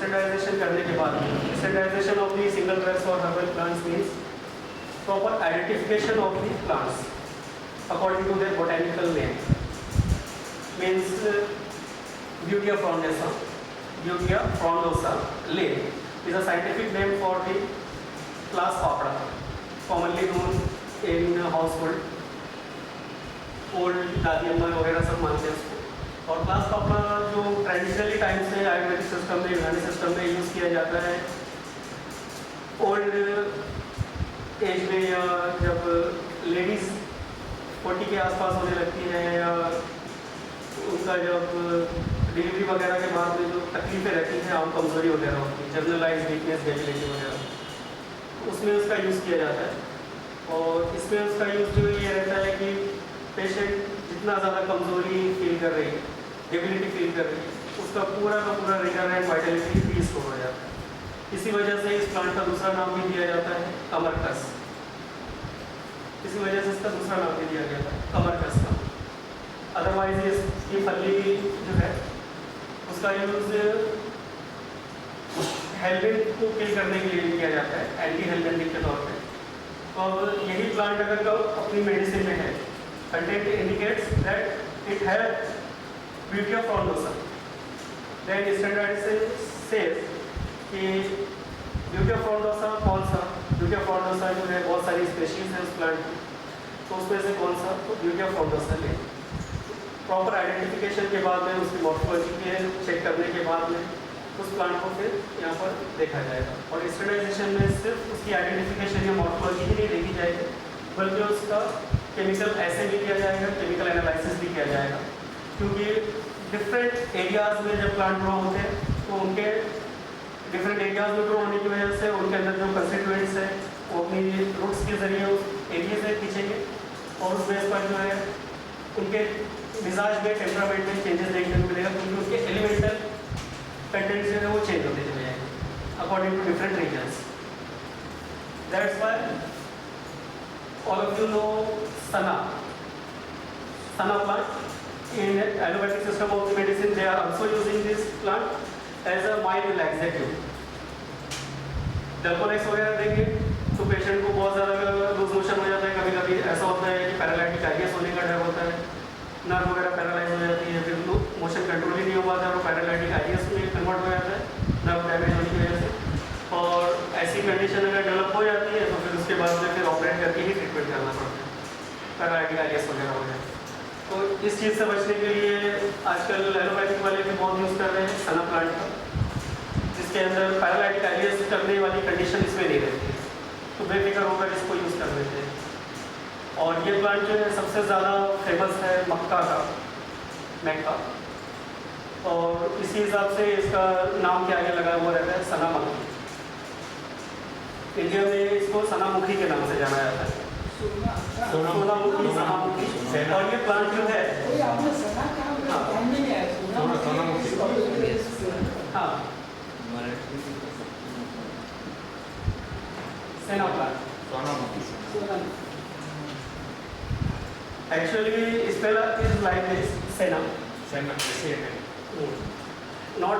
Standardisation करने के बाद standardisation of the single drugs और herbal plants means proper identification of the plants according to their botanical name. Means Butea frondosa. Butea frondosa Lane is a scientific name for the class Papra, commonly known in household. Old दादी अम्मा वगैरह सब मानते हैं उसको। और class पापड़ा जो traditionally time से आयुर्वेदिक सिस्टम में, यूनानी सिस्टम में यूज़ किया जाता है ओल्ड एज में, या जब लेडीज़ 40 के आसपास होने लगती है, या उनका जब डिलीवरी वगैरह के बाद में जो तकलीफें रहती हैं, आम कमजोरी वगैरह होती है, जनरलाइज वीकनेस, डेबिलिटी वगैरह, उसमें उसका यूज़ किया जाता है। और इसमें उसका यूज़ जो ये रहता है कि पेशेंट जितना ज़्यादा कमजोरी फील कर रही है, डेबिलिटी फील कर रही है, उसका पूरा का पूरा रिगर एंड वाइटलिटी रिस्टोर हो जाता है। इसी वजह से इस प्लांट का दूसरा नाम भी दिया जाता है कमरकस। इसी वजह से इसका दूसरा नाम भी दिया गया था कमरकस का। अदरवाइज इसकी फली जो है उसका यूज़ हेलमेट को किल करने के लिए किया जाता है, एंटी हेलमेटिक के तौर पे। तो अब यही प्लांट अगर अपनी मेडिसिन में है, content indicates that it has Butea frondosa, then standardisation says कि ब्यूटिया फ्रॉन्डोसा कौन सा, ब्यूटिया फ्रॉन्डोसा जो है बहुत सारी स्पेशीज है उस प्लांट की, तो उसमें से कौन सा, तो ब्यूटिया फ्रॉन्डोसा ले। प्रॉपर आइडेंटिफिकेशन के बाद में, उसकी मॉर्फोलॉजी के चेक करने के बाद में उस प्लांट को फिर यहाँ पर देखा जाएगा। और स्टैंडर्डाइजेशन में सिर्फ उसकी आइडेंटिफिकेशन या मॉर्फोलॉजी ही नहीं देखी जाएगी, बल्कि उसका केमिकल ऐसे भी किया जाएगा, केमिकल एनालिसिस भी किया जाएगा। क्योंकि डिफरेंट एरियाज़ में जब प्लांट ग्रो होते हैं तो उनके डिफरेंट एरियाज में ग्रो होने की वजह से उनके अंदर जो कंस्टिट्यूएंट्स है वो अपनी रूट्स के जरिए उस एरिया से खींचेंगे, और उस बेस पर जो है उनके मिजाज में, टेम्परामेंट में चेंजेस देखने को मिलेगा, क्योंकि उनके एलिमेंटल कंटेंट जो है वो चेंज होते चले जाएंगे according to different reasons. That's why all of you know Sana plant. In allopathic system of the medicine, they are also using this plant as a mind laxative. डल्कोनेक्स वगैरह देंगे तो patient को बहुत ज़्यादा लूज मोशन हो जाता है, कभी कभी ऐसा होता है कि पैरालाइटिक आइडियस होने का डर होता है, नर्व वगैरह पैरालाइज हो जाती है, फिर मोशन कंट्रोल ही नहीं हो पाता है और पैरालाइटिक आइडियस में कन्वर्ट हो जाता है नर्व डैमेज होने की वजह से। और ऐसी कंडीशन अगर डेवलप हो जाती है तो फिर उसके बाद में फिर ऑपरेट करके ही ट्रीटमेंट करना पड़ता है, पैरालाइटिक आइडियस वगैरह हो जाए। तो इस चीज़ से बचने के लिए आजकल एलोपैथिक वाले भी बहुत यूज़ कर रहे हैं सना प्लांट का, जिसके अंदर पैरालाइटिक आइडियस करने वाली कंडीशन इसमें नहीं रहती है, तो बेफिक्र होकर इसको यूज़ कर लेते हैं। और ये प्लांट जो है सबसे ज़्यादा फेमस है मक्का का, मैक्का, और इसी हिसाब से इसका नाम के आगे लगा हुआ रहता है सना मक्खी। इंडिया में इसको सनामुखी के नाम से जाना जाता है, सोनामुखी, सनामुखी। और ये प्लांट जो है हाँ सेना plant, actually spell is like this, सेना, नॉट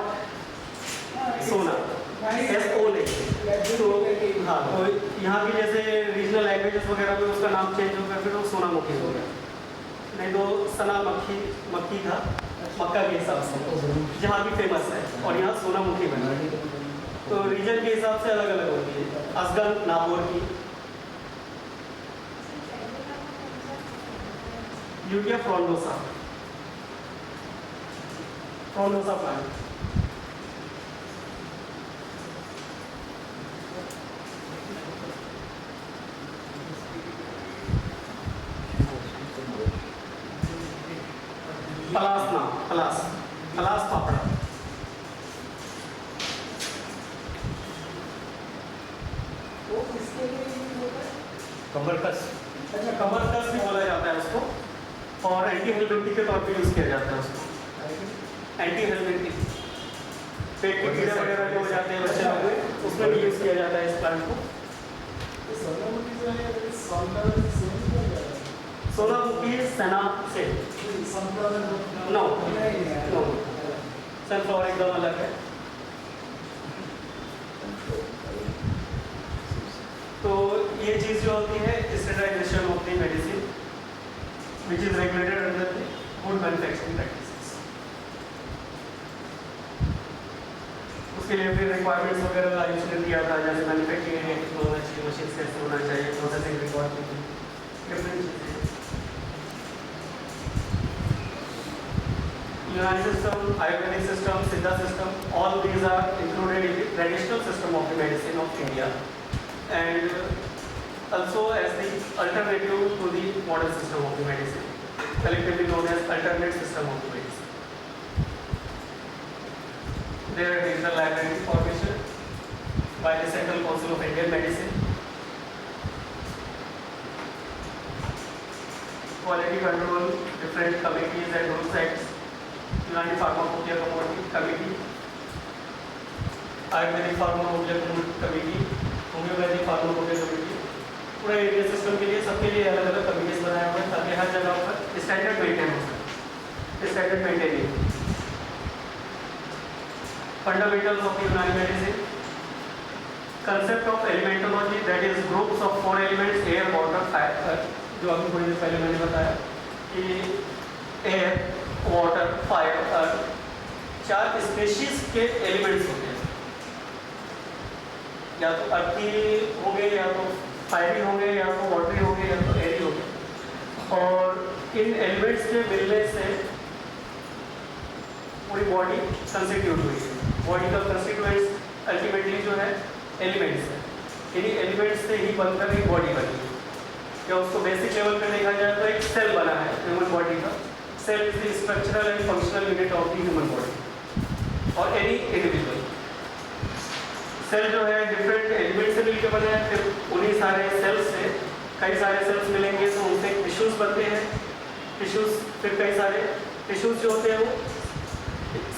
सोना, SO नहीं। तो हाँ, तो यहाँ की जैसे रीजनल लैंग्वेजेस वगैरह में उसका नाम चेंज होकर फिर वो सोनामुखी हो गया, नहीं तो सना मक्खी था मक्का के हिसाब से जहाँ भी फेमस है, और यहाँ सोनामुखी बना। तो रीजन के हिसाब से अलग अलग होती है। असगन नागौर की ब्यूटिया फ्रॉन्डोसा प्लांट, पलास पापड़ा, कमरकस, अच्छा कमरकस भी बोला जाता है उसको, और एंटी हेलमेंटिक के तौर पे यूज़ किया जाता है उसको। एंटी हेलमेंटिक पेट के कीड़े वगैरह जो हो जाते हैं बच्चे लोग में, उसमें भी यूज़ किया जाता है इस प्लांट को। सोनामुखी सना से नो, सनफ्लावर एकदम अलग है। ये चीज़ जो होती है standardisation of the medicine which is regulated under the good manufacturing practices. उसके लिए फिर रिक्वायरमेंट्स वगैरह आयुष ने दिया था, जैसे मैन्युफैक्चरिंग होना चाहिए, मशीन कैसे होना चाहिए, प्रोसेसिंग रिक्वायरमेंट, डिफरेंट चीज़ें। Unani system, Ayurvedic system, Siddha system, all these are included in the traditional system of the medicine of India, and also as the alternative to the modern system of the medicine, collectively known as alternate system of the medicine. There is the library formation by the Central Council of Indian Medicine, quality control, different committees and rules acts, यूनानी pharmacopoeia committee, Ayurvedic pharmacopoeia committee, homeopathic pharmacopoeia committee, पूरे India system के लिए सबके लिए अलग अलग committees बनाए हुए हैं ताकि हर जगह पर स्टैंडर्ड मेंटेन हो सके। Standard maintaining fundamentals of Unani medicine, concept of elementology, that is groups of 4 elements air, water, fire, जो अभी थोड़ी देर पहले मैंने बताया कि air, water, fire, earth 4 species के एलिमेंट्स होते हैं, या तो अर्थी होंगे, या तो फायरी होंगे, या तो वाटरी होंगे, या तो एयरी होंगे। और इन एलिमेंट्स के मिलने से पूरी बॉडी कंस्टिट्यूट हुई है। बॉडी का कंस्टिट्यूएंट्स अल्टीमेटली जो है एलिमेंट्स है, इन्हीं एलिमेंट्स से ही बनकर एक बॉडी बनी है। या उसको बेसिक लेवल पे देखा जाए तो एक सेल बना है ह्यूमन बॉडी का। Cell is the structural and functional unit of the human body और एनी इंडिविजुअल। सेल जो है डिफरेंट एलिमेंट से मिलकर बना है, फिर उन्हीं सारे सेल्स से कई सारे सेल्स मिलेंगे तो उनसे टिश्यूज बनते हैं। टिश्यूज फिर कई सारे टिश्यूज जो होते हैं वो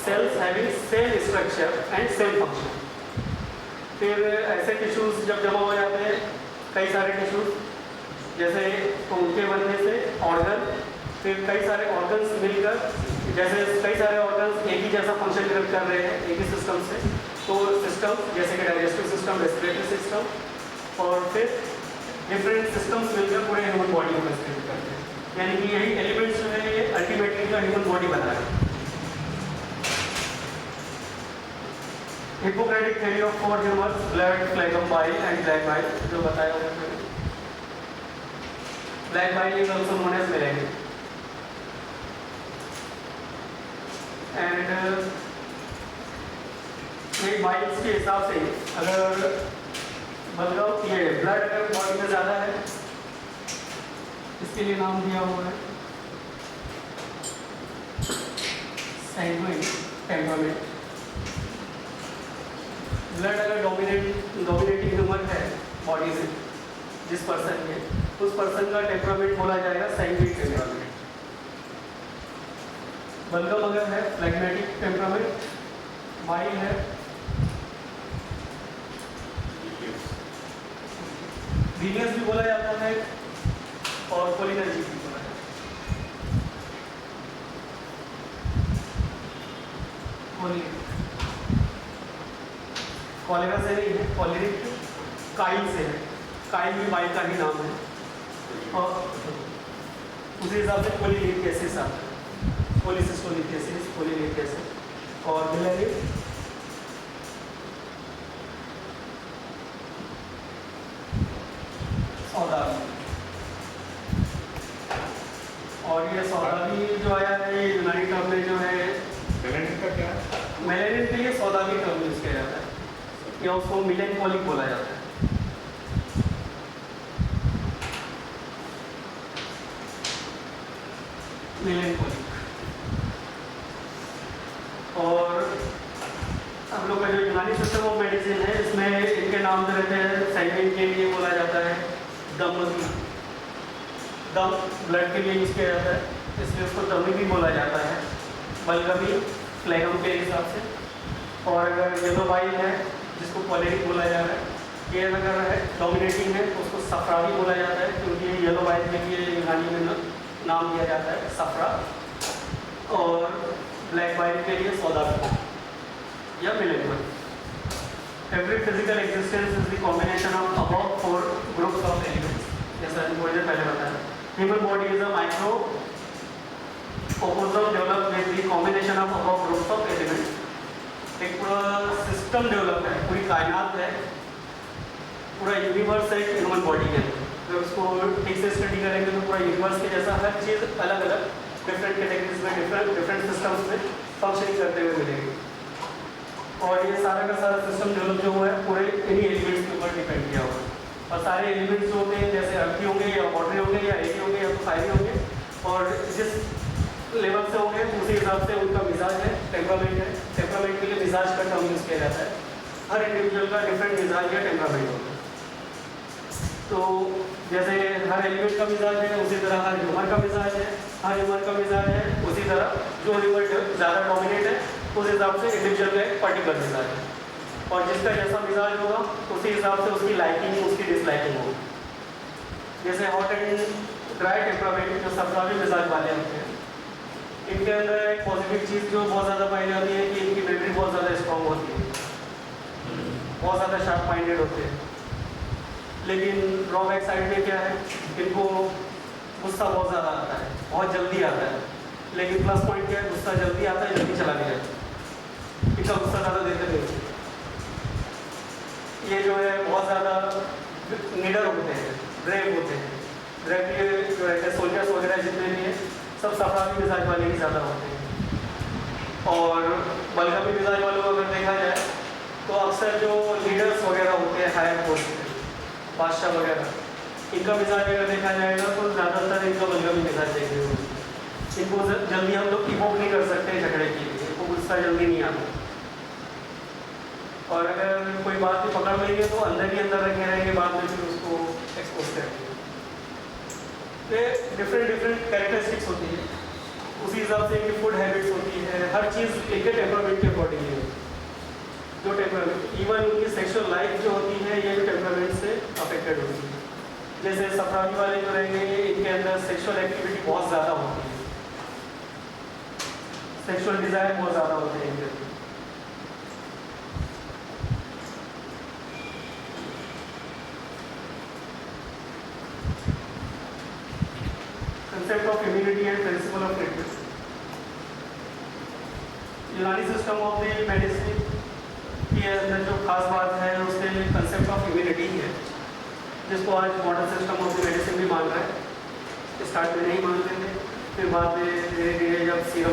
cells having cell structure and cell function. फिर ऐसे टिश्यूज जब जमा हो जाते हैं कई सारे टिश्यूज, जैसे उनके बनने से ऑर्गन, फिर कई सारे ऑर्गन्स मिलकर, जैसे कई सारे ऑर्गन्स एक ही जैसा फंक्शन कर रहे हैं एक ही सिस्टम से, तो सिस्टम जैसे कि डाइजेस्टिव सिस्टम, रेस्पिरेटरी सिस्टम, और फिर डिफरेंट सिस्टम्स मिलकर पूरे ह्यूमन बॉडी को कंस्ट्रक्ट करते हैं। यानी कि यही एलिमेंट्स जो है ये अल्टीमेटली जो ह्यूमन बॉडी बना है। Hippocratic theory of 4 humours, blood, phlegm bile and black bile, जो बताया हुआ है। Black bile is also known as melanin, and एक बाइल्स के हिसाब से अगर मतलब ये ब्लड अगर बॉडी में ज़्यादा है, इसके लिए नाम दिया हुआ है सैंग्विन टेम्परामेंट। ब्लड अगर डोमिनेटिंग ह्यूमर है बॉडी से जिस पर्सन के, उस पर्सन का टेम्परामेंट बोला जाएगा सैंग्विन टेम्परामेंट। बलगम अगर है फ्लैग्मेटिक टेम्परामेंट, बाइल है वीनियस भी बोला जाता है और कोलिनर्जिक भी बोला जाता है। कॉलेरा से नहीं है, कॉलेरिक काइल से है। काइल भी बाइल का ही नाम है और उसी हिसाब से कोलिनिक एसिड आता है, कोलिसिस्टोनिक एसिड, कोलिनिक एसिड। और मिलेनिन सौदावी, और ये सौदावी जो आया है ये यूनानी टर्म में जो है मेलेनिन का क्या? मेलेनिन के लिए सौदावी टर्म यूज किया जाता है, या उसको मिलेनकोलिक बोला जाता है। मिलेनकोलिक। और हम लोग का जो यूनानी सिस्टम ऑफ मेडिसिन है इसमें इनके नाम जो रहते हैं, सैंग्विन के लिए बोला जाता है दमवी, दम ब्लड के लिए यूज किया जाता है इसलिए उसको दमी भी बोला जाता है। बलगमी फ्लैगम के हिसाब से। और अगर येलो बाइल है जिसको कॉलेरिक बोला जा रहा है, ये अगर है डोमिनेटिंग है तो उसको सफरा भी बोला जाता है, क्योंकि येलो बाइल के लिए यूनानी में नाम दिया जाता है सफरा। और ब्लैक बाइल के लिए सौदावी या melanin. Every physical existence is the combination of above 4 groups of elements. जैसा थोड़ी देर पहले बताया. Human body is a microcosm developed with the combination of above groups of elements. एक पूरा सिस्टम डेवलप है, पूरी कायनात है, पूरा यूनिवर्स है ह्यूमन बॉडी के अंदर. जब उसको ठीक से स्टडी करेंगे तो पूरा यूनिवर्स के जैसा हर चीज़ अलग अलग डिफरेंट कैटेगरीज में डिफरेंट सिस्टम्स में फंक्शनिंग करते हुए मिलेगी. और ये सारा का सारा सिस्टम डेवलप जो हुआ है पूरे इन्हीं एलिमेंट्स के ऊपर डिपेंड किया हुआ है. और सारे एलिमेंट्स जो होते हैं जैसे अर्थी होंगे या वाटरी होंगे या एरी होंगे या तो फायरी होंगे, और जिस लेवल से होंगे उसी हिसाब से उनका मिजाज है, टेम्परामेंट है. टेम्परामेंट के लिए मिजाज का टर्म यूज़ किया जाता है. हर इंडिविजुअल का डिफरेंट मिजाज या टेम्परामेंट होता है. तो जैसे हर एलिमेंट का मिजाज है उसी तरह हर ह्यूमन का मिजाज है, हर ह्यूमन का मिजाज है उसी तरह जो ह्यूमन ज़्यादा डोमिनेट है उस हिसाब से इंडिविजुअल का एक पर्टिकुलर मिजाज है. और जिसका जैसा मिजाज होगा उसी हिसाब से उसकी लाइकिंग उसकी डिसलाइकिंग होगी. जैसे हॉट एंड ड्राई टेम्परामेंट जो सफरावी मिजाज वाले होते हैं, इनके अंदर एक पॉजिटिव चीज़ जो बहुत ज़्यादा पाई जाती है कि इनकी मेमोरी बहुत ज़्यादा स्ट्रॉन्ग होती है, बहुत ज़्यादा शार्प माइंडेड होते हैं. लेकिन ड्रॉबैक साइड में क्या है, इनको गुस्सा बहुत ज़्यादा आता है, बहुत जल्दी आता है. लेकिन प्लस पॉइंट क्या है, गुस्सा जल्दी आता है, जल्दी चला गया. इनका गुस्सा ज़्यादा देर तक नहीं. ये जो है बहुत ज़्यादा निडर होते हैं, ब्रेव होते हैं. ब्रेव के जो है सोल्जर्स वगैरह जितने भी हैं सब सफावी मिजाज वाले ही ज़्यादा होते हैं. और बलगमी मिजाज वालों को अगर देखा जाए तो अक्सर जो लीडर्स वगैरह होते हैं हायर पोस्ट पे, बादशाह वगैरह, इनका मिजाज अगर देखा जाएगा तो ज़्यादातर इनका बलगमी मिजाज देखने को. इनको जल्दी हम लोग इवोक नहीं कर सकते झगड़े के लिए, इनको गुस्सा जल्दी नहीं आता. और अगर कोई बात भी पकड़ लेंगे तो अंदर ही अंदर रखे रहेंगे, बाद में फिर उसको एक्सपोज करेंगे. ये डिफरेंट कैरेक्टरिस्टिक्स होती है, उसी हिसाब से इनकी फूड हैबिट्स होती है. हर चीज़ इनके टेम्परामेंट के अकॉर्डिंग है. जो टेम्परामेंट इवन उनकी सेक्सुअल लाइफ जो होती है ये भी टेम्परामेंट से अफेक्टेड होती है. जैसे सफरावी वाले जो रहेंगे इनके अंदर सेक्सुअल एक्टिविटी बहुत ज़्यादा होती है, सेक्सुअल डिज़ायर बहुत ज़्यादा होते हैं इनके अंदर. Concept of immunity and principle of treatment. यूनानी सिस्टम ऑफ द मेडिसिन के अंदर जो खास बात है उसके कंसेप्ट ऑफ इम्यूनिटी है, जिसको आज modern system of the medicine भी मान रहा है. स्टार्ट में नहीं मानते थे, फिर बाद में धीरे धीरे जब सीरम